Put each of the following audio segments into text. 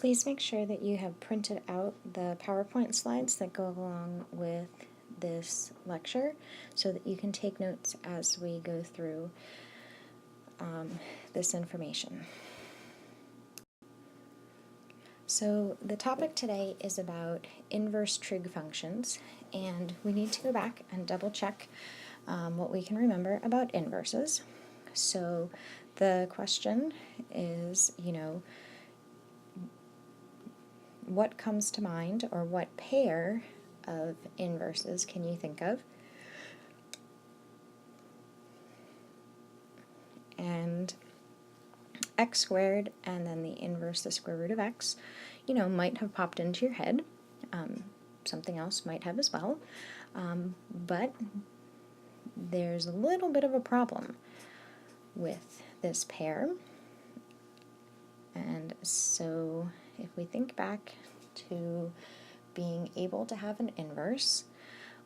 Please make sure that you have printed out the PowerPoint slides that go along with this lecture so that you can take notes as we go through this information. So the topic today is about inverse trig functions, and we need to go back and double check what we can remember about inverses. So the question is, what comes to mind, or what pair of inverses can you think of? And x squared and then the inverse the square root of x, might have popped into your head. Something else might have as well. But there's a little bit of a problem with this pair. And so if we think back to being able to have an inverse,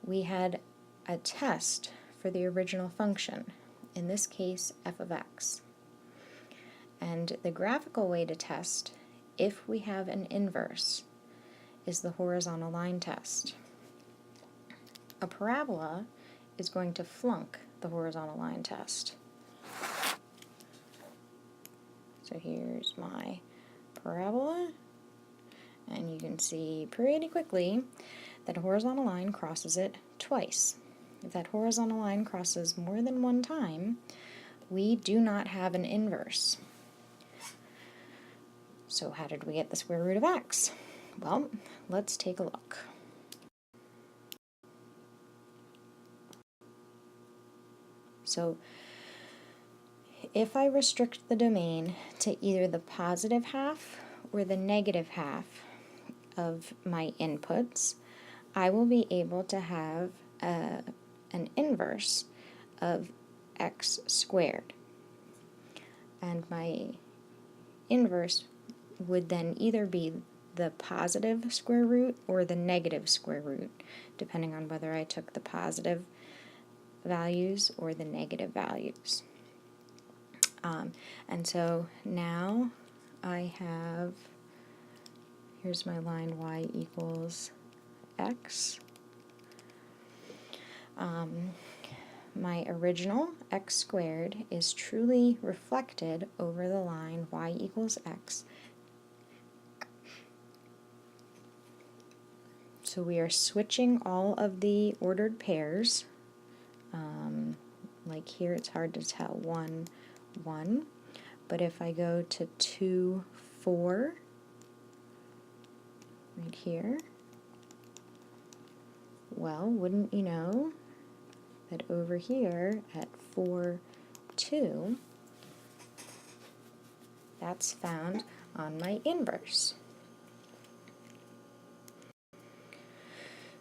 we had a test for the original function, in this case f of x. And the graphical way to test if we have an inverse is the horizontal line test. A parabola is going to flunk the horizontal line test. So here's my parabola, and you can see pretty quickly that a horizontal line crosses it twice. If that horizontal line crosses more than one time, we do not have an inverse. So how did we get the square root of x? Well, let's take a look. So if I restrict the domain to either the positive half or the negative half of my inputs, I will be able to have an inverse of x squared. And my inverse would then either be the positive square root or the negative square root, depending on whether I took the positive values or the negative values. And so now I have, here's my line y equals x. My original x squared is truly reflected over the line y equals x. So we are switching all of the ordered pairs. Like here it's hard to tell 1, 1. But if I go to 2, 4, right here, well, wouldn't you know that over here at 4, 2, that's found on my inverse.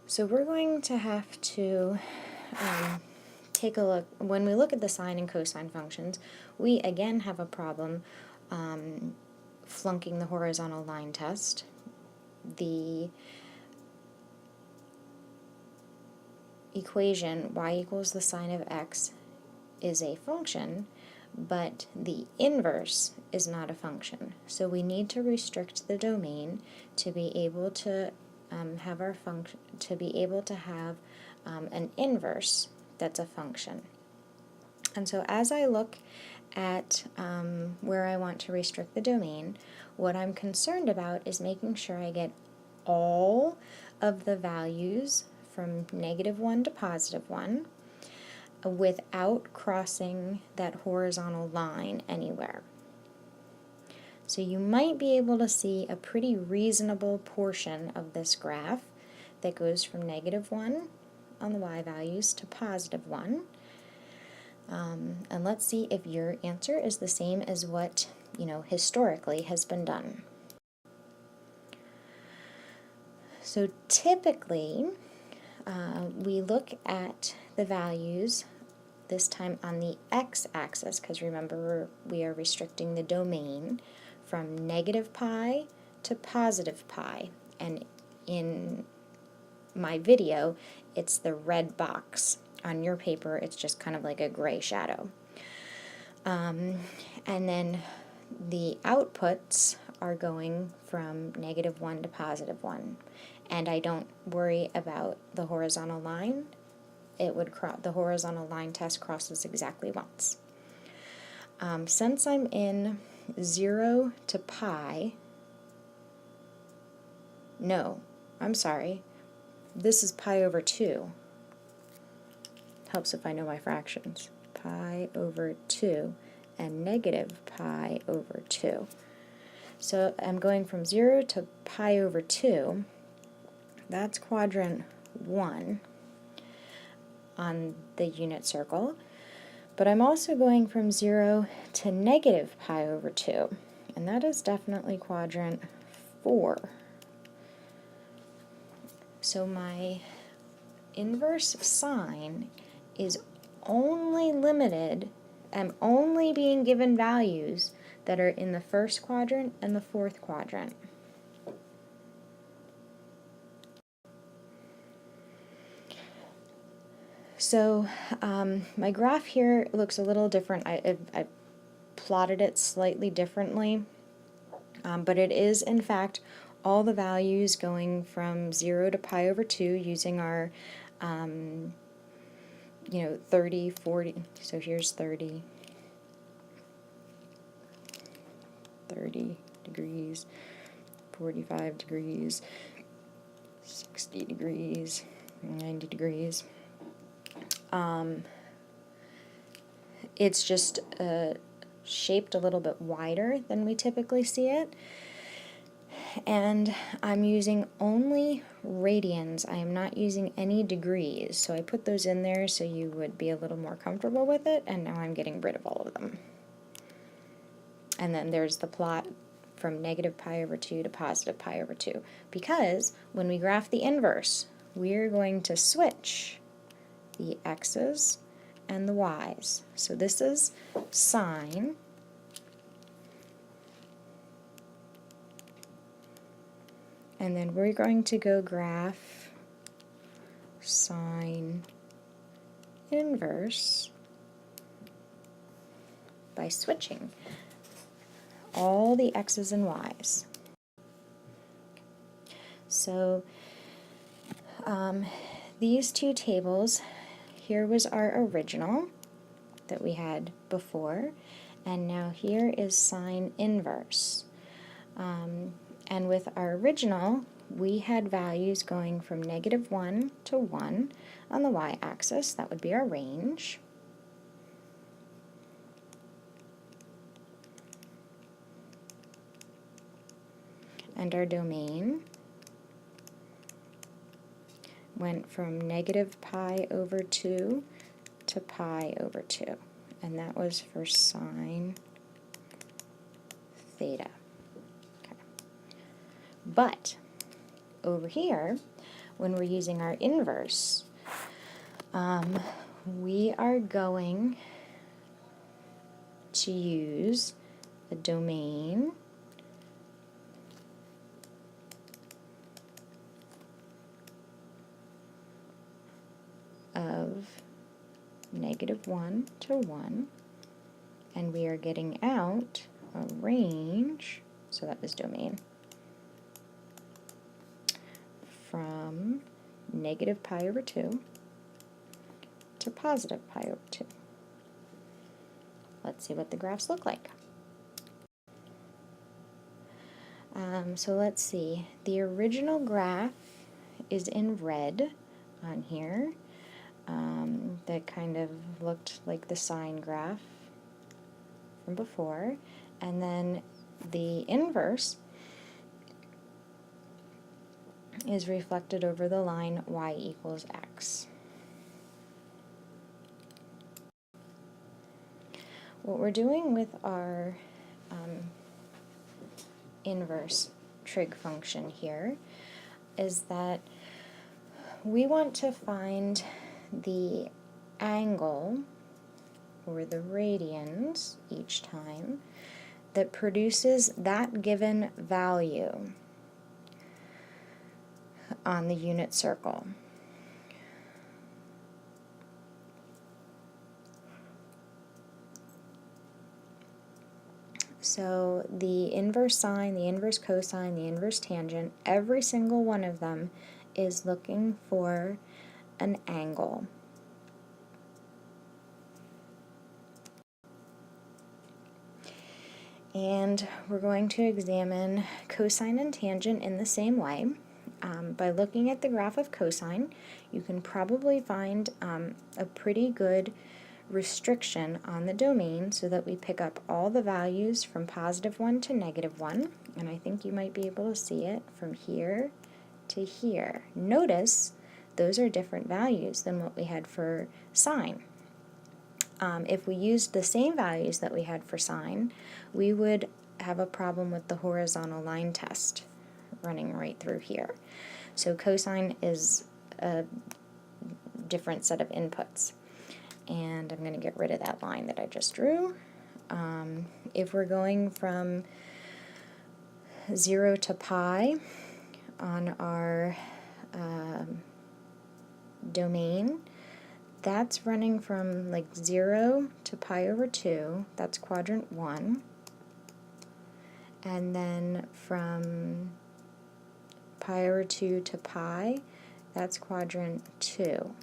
So we're going to have to take a look. When we look at the sine and cosine functions, we again have a problem flunking the horizontal line test. The equation y equals the sine of x is a function, but the inverse is not a function. So we need to restrict the domain to be able to have our function, to be able to have an inverse that's a function. And so as I look at where I want to restrict the domain, what I'm concerned about is making sure I get all of the values from -1 to +1 without crossing that horizontal line anywhere. So you might be able to see a pretty reasonable portion of this graph that goes from -1 on the y values to +1. And let's see if your answer is the same as what, historically has been done. So typically, we look at the values this time on the x-axis, because remember we are restricting the domain from -pi to +pi, and in my video it's the red box. On your paper it's just kind of like a gray shadow. And then the outputs are going from -1 to +1, and I don't worry about the horizontal line. The horizontal line test crosses exactly once. Since I'm in 0 to pi, no, I'm sorry, this is pi over 2. Helps if I know my fractions. Pi over 2 and negative pi over 2. So I'm going from 0 to pi over 2. That's quadrant 1 on the unit circle. But I'm also going from 0 to negative pi over 2. And that is definitely quadrant 4. So my inverse sine is only limited, I'm only being given values that are in the first quadrant and the fourth quadrant. So my graph here looks a little different. I plotted it slightly differently, but it is in fact all the values going from 0 to pi over 2 using our 30, 40, so here's 30 degrees, 45 degrees, 60 degrees, 90 degrees. It's just shaped a little bit wider than we typically see it. And I'm using only radians. I am not using any degrees. So I put those in there so you would be a little more comfortable with it, and now I'm getting rid of all of them. And then there's the plot from negative pi over 2 to positive pi over 2. Because when we graph the inverse, we're going to switch the x's and the y's. So this is sine, and then we're going to go graph sine inverse by switching all the x's and y's. So these two tables, here was our original that we had before, and now here is sine inverse. And with our original, we had values going from -1 to 1 on the y-axis. That would be our range. And our domain went from negative pi over 2 to pi over 2. And that was for sine theta. Okay. But over here, when we're using our inverse, we are going to use a domain of -1 to 1, and we are getting out a range, so that was domain, from negative pi over 2 to positive pi over 2. Let's see what the graphs look like. So let's see, the original graph is in red on here. That kind of looked like the sine graph from before, and then the inverse is reflected over the line y equals x. What we're doing with our inverse trig function here is that we want to find the angle, or the radians each time, that produces that given value on the unit circle. So the inverse sine, the inverse cosine, the inverse tangent, every single one of them is looking for an angle. And we're going to examine cosine and tangent in the same way. By looking at the graph of cosine, you can probably find a pretty good restriction on the domain so that we pick up all the values from +1 to -1, and I think you might be able to see it from here to here. Notice those are different values than what we had for sine. If we used the same values that we had for sine, we would have a problem with the horizontal line test running right through here. So cosine is a different set of inputs. And I'm going to get rid of that line that I just drew. If we're going from 0 to pi on our domain, that's running from like 0 to pi over 2, that's quadrant 1, and then from pi over 2 to pi, that's quadrant 2.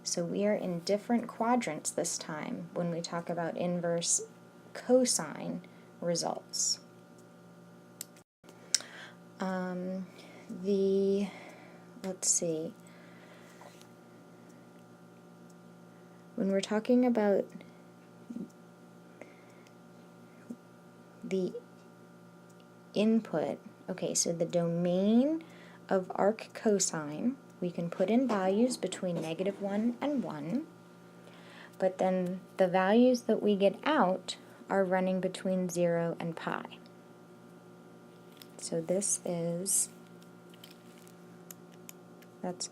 So we are in different quadrants this time when we talk about inverse cosine results. Let's see, when we're talking about the input, okay, so the domain of arc cosine, we can put in values between -1 and 1, but then the values that we get out are running between 0 and pi. So that's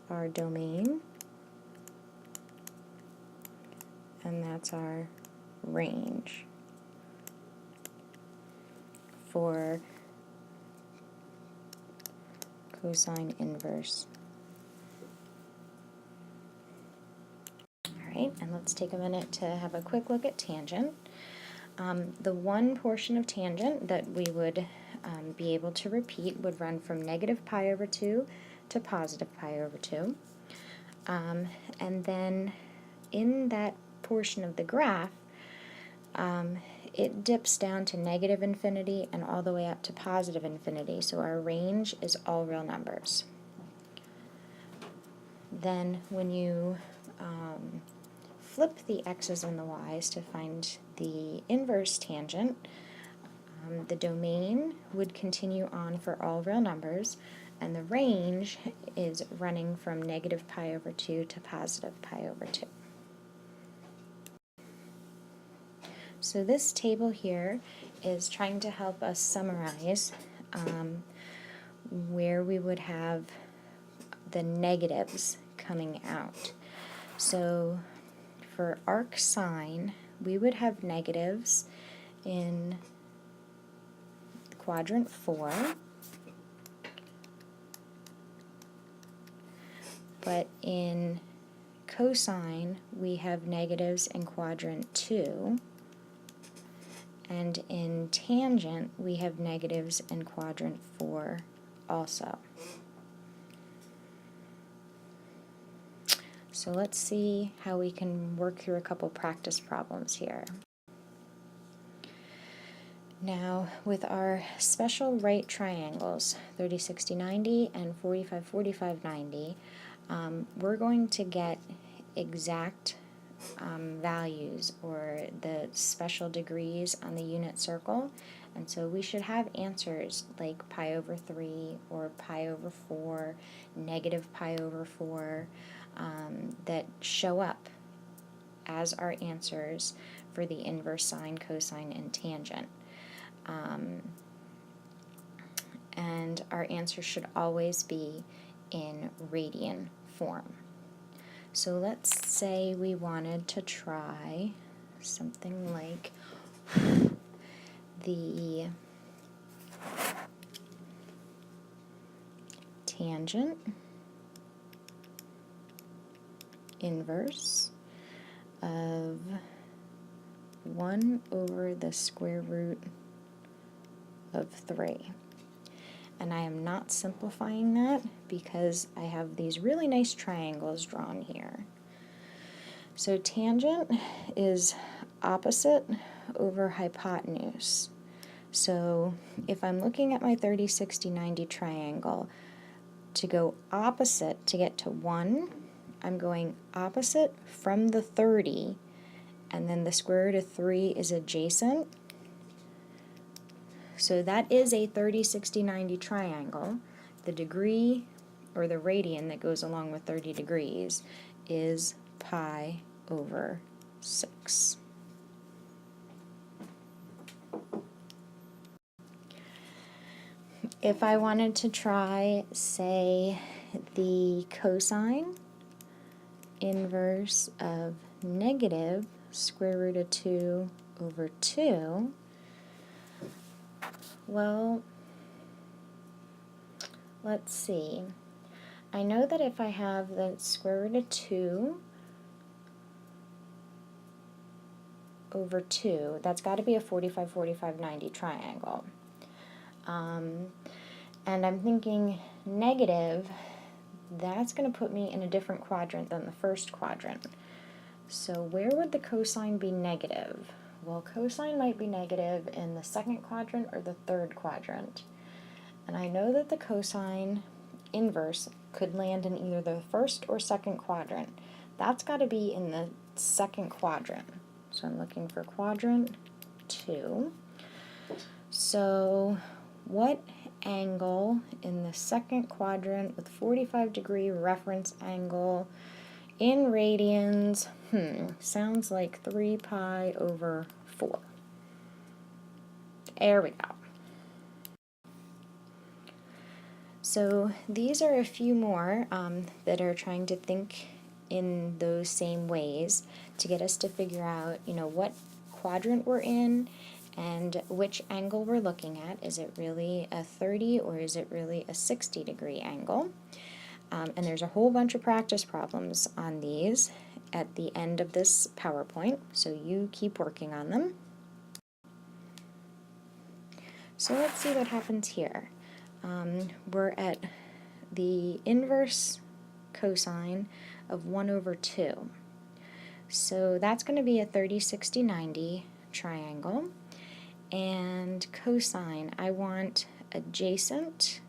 our domain, and that's our range for cosine inverse. Alright, and let's take a minute to have a quick look at tangent. The one portion of tangent that we would be able to repeat would run from -pi/2 to +pi/2. And then in that portion of the graph, it dips down to -infinity and all the way up to +infinity, so our range is all real numbers. Then when you flip the x's and the y's to find the inverse tangent, the domain would continue on for all real numbers, and the range is running from -pi/2 to +pi/2. So this table here is trying to help us summarize where we would have the negatives coming out. So for arc sine, we would have negatives in quadrant 4, but in cosine, we have negatives in quadrant 2, and in tangent, we have negatives in quadrant 4 also. So let's see how we can work through a couple practice problems here. Now, with our special right triangles, 30, 60, 90 and 45, 45, 90, we're going to get exact values or the special degrees on the unit circle, and so we should have answers like pi/3 or pi/4, -pi/4 that show up as our answers for the inverse sine, cosine, and tangent. And our answer should always be in radian form. So let's say we wanted to try something like the tangent inverse of 1 over the square root of 3. And I am not simplifying that because I have these really nice triangles drawn here. So tangent is opposite over hypotenuse. So if I'm looking at my 30, 60, 90 triangle, to go opposite to get to 1, I'm going opposite from the 30, and then the square root of 3 is adjacent. So that is a 30, 60, 90 triangle. The degree, or the radian that goes along with 30 degrees, is pi over 6. If I wanted to try, say, the cosine inverse of negative square root of 2 over 2, well, let's see. I know that if I have the square root of 2 over 2, that's got to be a 45, 45, 90 triangle. And I'm thinking negative, that's going to put me in a different quadrant than the first quadrant. So where would the cosine be negative? Well, cosine might be negative in the second quadrant or the third quadrant. And I know that the cosine inverse could land in either the first or second quadrant. That's got to be in the second quadrant. So I'm looking for quadrant 2. So what angle in the second quadrant with 45-degree reference angle in radians? Sounds like 3 pi over 4. There we go. So these are a few more that are trying to think in those same ways to get us to figure out, what quadrant we're in and which angle we're looking at. Is it really a 30 or is it really a 60-degree angle? And there's a whole bunch of practice problems on these at the end of this PowerPoint, so you keep working on them. So let's see what happens here. We're at the inverse cosine of 1 over 2. So that's going to be a 30, 60, 90 triangle. And cosine, I want adjacent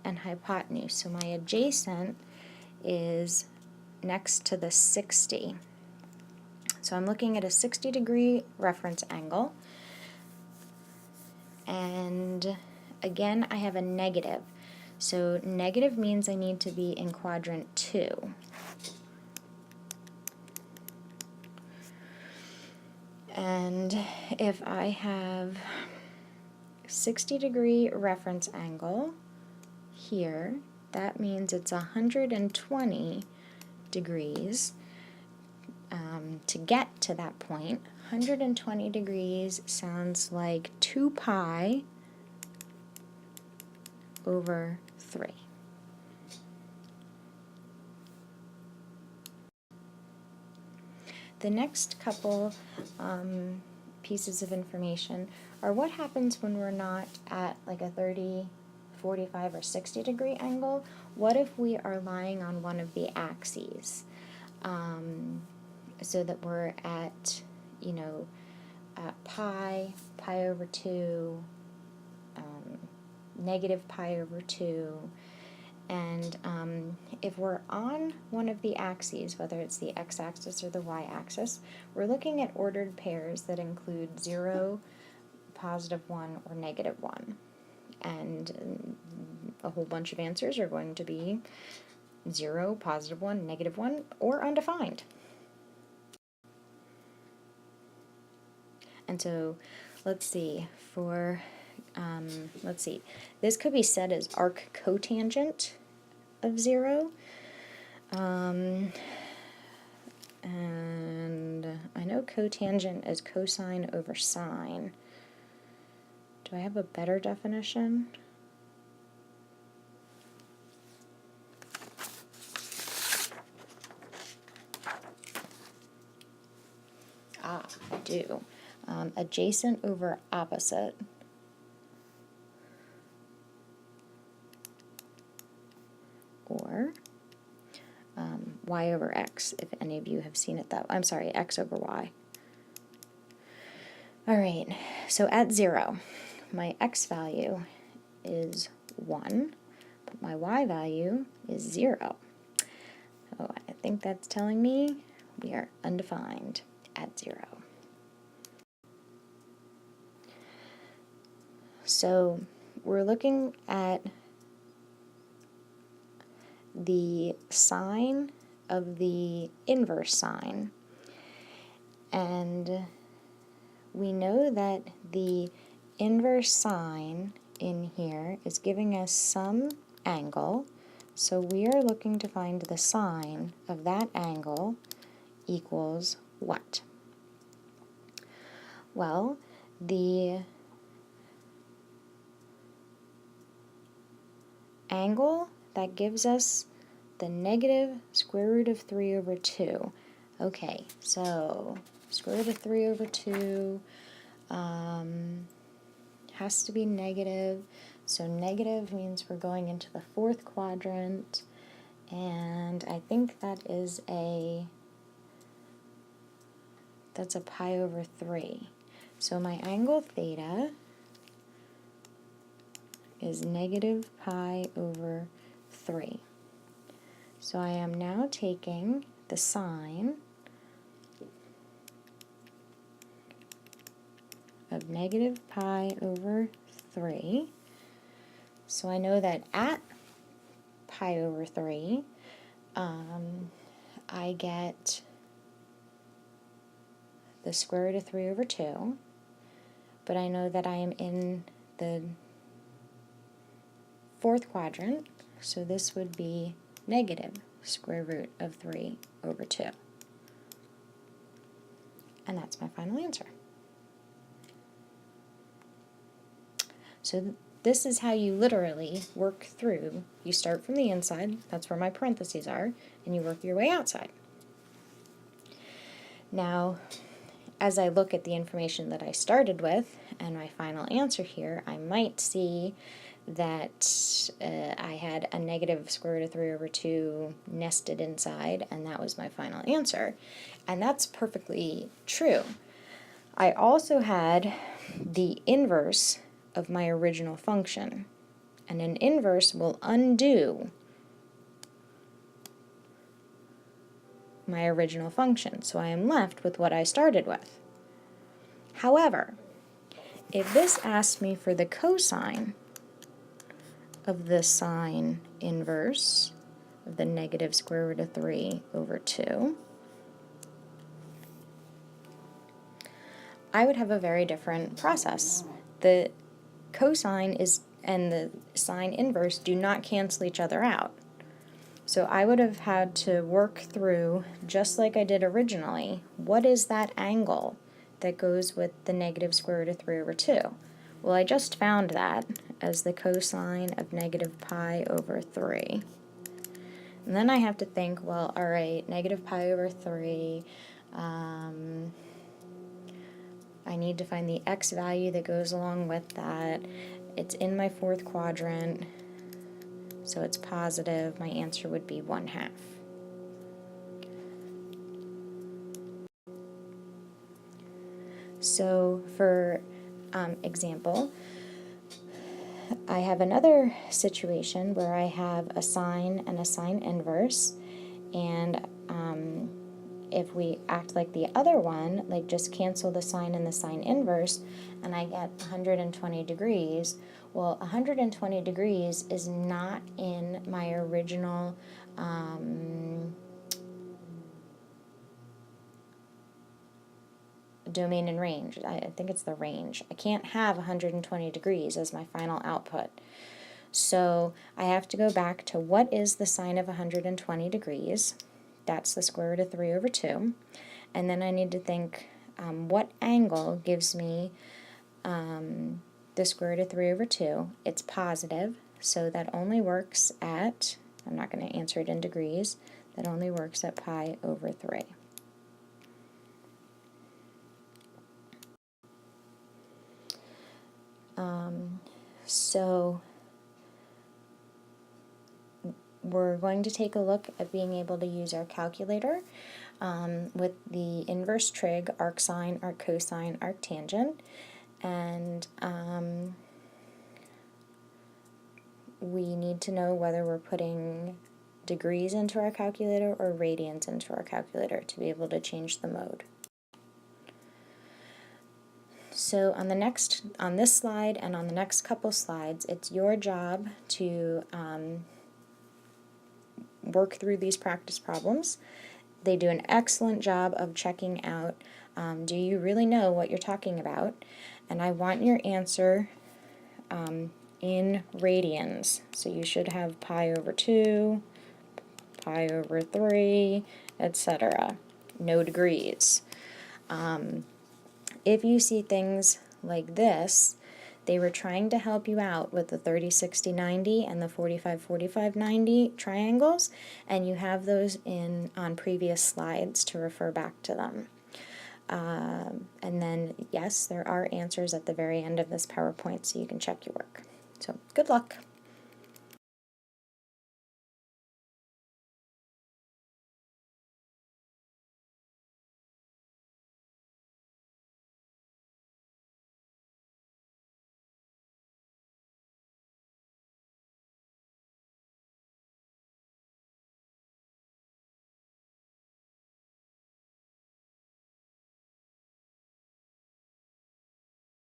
and hypotenuse. So my adjacent is next to the 60. So I'm looking at a 60-degree reference angle. And again, I have a negative. So negative means I need to be in quadrant 2. And if I have 60-degree reference angle here, that means it's 120 degrees to get to that point. 120 degrees sounds like 2 pi over 3. The next couple pieces of information are what happens when we're not at like a 30, 45, or 60-degree angle. What if we are lying on one of the axes? So that we're at, pi over 2, negative pi over 2, and if we're on one of the axes, whether it's the x-axis or the y-axis, we're looking at ordered pairs that include 0, positive 1, or negative 1. And a whole bunch of answers are going to be 0, positive 1, negative 1, or undefined. And so let's see, this could be said as arc cotangent of 0. And I know cotangent is cosine over sine. Do I have a better definition? I do. Adjacent over opposite. or y over x, if any of you have seen it that way. I'm sorry, x over y. All right, so at 0, my x value is 1, but my y value is 0. So I think that's telling me we are undefined at 0. So we're looking at the sign of the inverse sign, and we know that the inverse sign in here is giving us some angle, so we are looking to find the sine of that angle equals what? Well, the angle that gives us the negative square root of 3 over 2. Okay, so square root of 3 over 2 has to be negative. So negative means we're going into the fourth quadrant, and I think that's a pi over 3. So my angle theta is negative pi over 3. So I am now taking the sine of negative pi over 3. So I know that at pi over 3, I get the square root of 3 over 2, but I know that I am in the fourth quadrant, so this would be negative square root of 3 over 2. And that's my final answer. So this is how you literally work through. You start from the inside, that's where my parentheses are, and you work your way outside. Now, as I look at the information that I started with and my final answer here, I might see that I had a negative square root of 3 over 2 nested inside, and that was my final answer. And that's perfectly true. I also had the inverse of my original function, and an inverse will undo my original function, so I am left with what I started with. However, if this asks me for the cosine of the sine inverse of the negative square root of 3 over 2, I would have a very different process. The cosine and the sine inverse do not cancel each other out. So I would have had to work through, just like I did originally, what is that angle that goes with the negative square root of 3 over 2? Well, I just found that as the cosine of negative pi over 3. And then I have to think, well, all right, negative pi over 3, I need to find the x value that goes along with that. It's in my fourth quadrant, so it's positive. My answer would be 1/2. So for example, I have another situation where I have a sine and a sine inverse, and if we act like the other one, like just cancel the sine and the sine inverse, and I get 120 degrees, well, 120 degrees is not in my original domain and range. I think it's the range. I can't have 120 degrees as my final output. So I have to go back to what is the sine of 120 degrees. That's the square root of 3 over 2. And then I need to think what angle gives me the square root of 3 over 2. It's positive, so that only works at, I'm not going to answer it in degrees, that only works at pi over 3. So we're going to take a look at being able to use our calculator with the inverse trig, arcsine, arccosine, arctangent, and we need to know whether we're putting degrees into our calculator or radians into our calculator to be able to change the mode. So on this slide and on the next couple slides, it's your job to work through these practice problems. They do an excellent job of checking out, do you really know what you're talking about? And I want your answer in radians. So you should have pi over 2, pi over 3, etc. No degrees. If you see things like this, they were trying to help you out with the 30-60-90 and the 45-45-90 triangles, and you have those on previous slides to refer back to them. And then, yes, there are answers at the very end of this PowerPoint, so you can check your work. So, good luck.